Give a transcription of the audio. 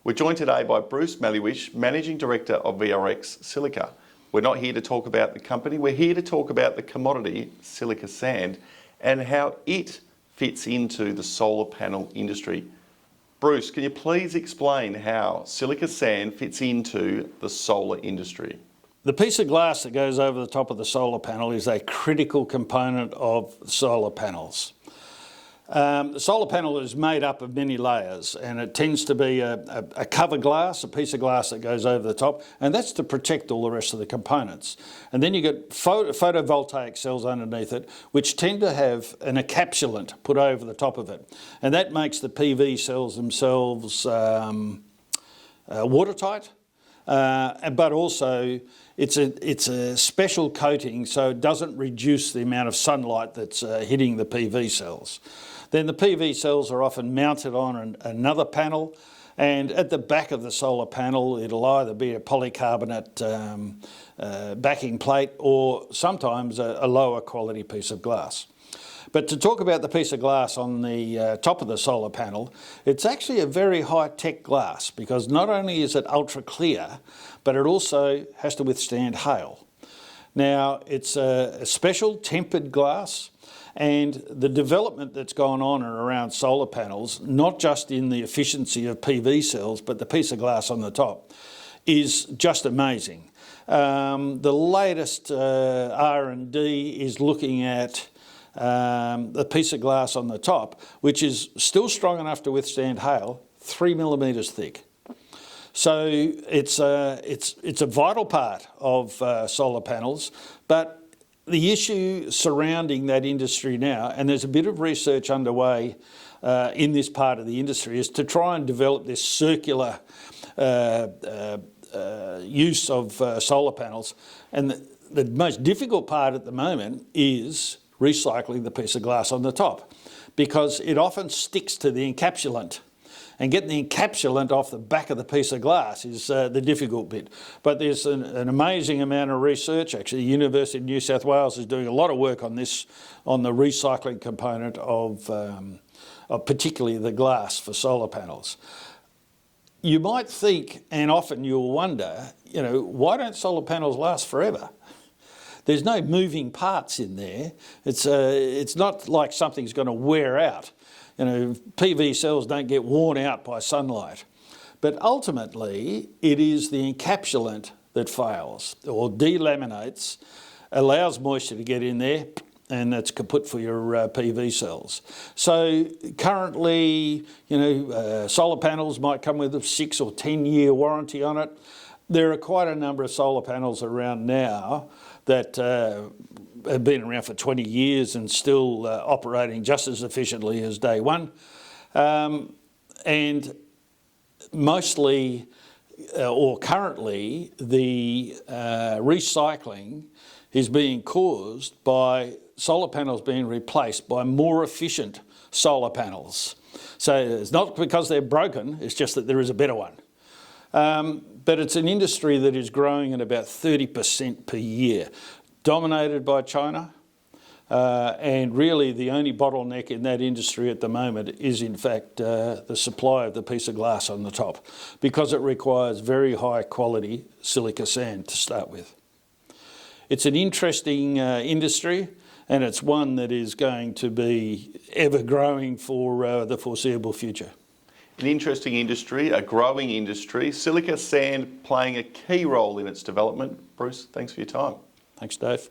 We're joined today by Bruce Maluish, Managing Director of VRX Silica. We're not here to talk about the company, we're here to talk about the commodity silica sand and how it fits into the solar panel industry. Bruce, can you please explain how silica sand fits into the solar industry? The piece of glass that goes over the top of the solar panel is a critical component of solar panels. The solar panel is made up of many layers, and it tends to be a cover glass, a piece of glass that goes over the top, and that's to protect all the rest of the components. And then you get photovoltaic cells underneath it, which tend to have an encapsulant put over the top of it, and that makes the PV cells themselves watertight, but also it's a special coating so it doesn't reduce the amount of sunlight that's hitting the PV cells. Then the PV cells are often mounted on another panel, and at the back of the solar panel it'll either be a polycarbonate backing plate or sometimes a lower quality piece of glass. But to talk about the piece of glass on the top of the solar panel, it's actually a very high-tech glass because not only is it ultra clear, but it also has to withstand hail. Now, it's a special tempered glass, and the development that's gone on and around solar panels, not just in the efficiency of PV cells, but the piece of glass on the top, is just amazing. The latest R&D is looking at the piece of glass on the top, which is still strong enough to withstand hail, 3 millimetres thick. So it's a vital part of solar panels, but the issue surrounding that industry now, and there's a bit of research underway in this part of the industry, is to try and develop this circular use of solar panels. And the most difficult part at the moment is recycling the piece of glass on the top, because it often sticks to the encapsulant. And getting the encapsulant off the back of the piece of glass is the difficult bit. But there's an amazing amount of research. Actually, the University of New South Wales is doing a lot of work on this, on the recycling component of particularly the glass for solar panels. You might think, and often you'll wonder, why don't solar panels last forever? There's no moving parts in there. It's not like something's going to wear out. PV cells don't get worn out by sunlight. But ultimately, it is the encapsulant that fails or delaminates, allows moisture to get in there, and that's kaput for your PV cells. So currently, solar panels might come with a 6 or 10-year warranty on it. There are quite a number of solar panels around now that have been around for 20 years and still operating just as efficiently as day one. And mostly, or currently, the recycling is being caused by solar panels being replaced by more efficient solar panels. So it's not because they're broken, it's just that there is a better one. But it's an industry that is growing at about 30% per year, dominated by China, and really the only bottleneck in that industry at the moment is in fact the supply of the piece of glass on the top, because it requires very high quality silica sand to start with. It's an interesting industry, and it's one that is going to be ever growing for the foreseeable future. An interesting industry, a growing industry, silica sand playing a key role in its development. Bruce, thanks for your time. Thanks, Dave.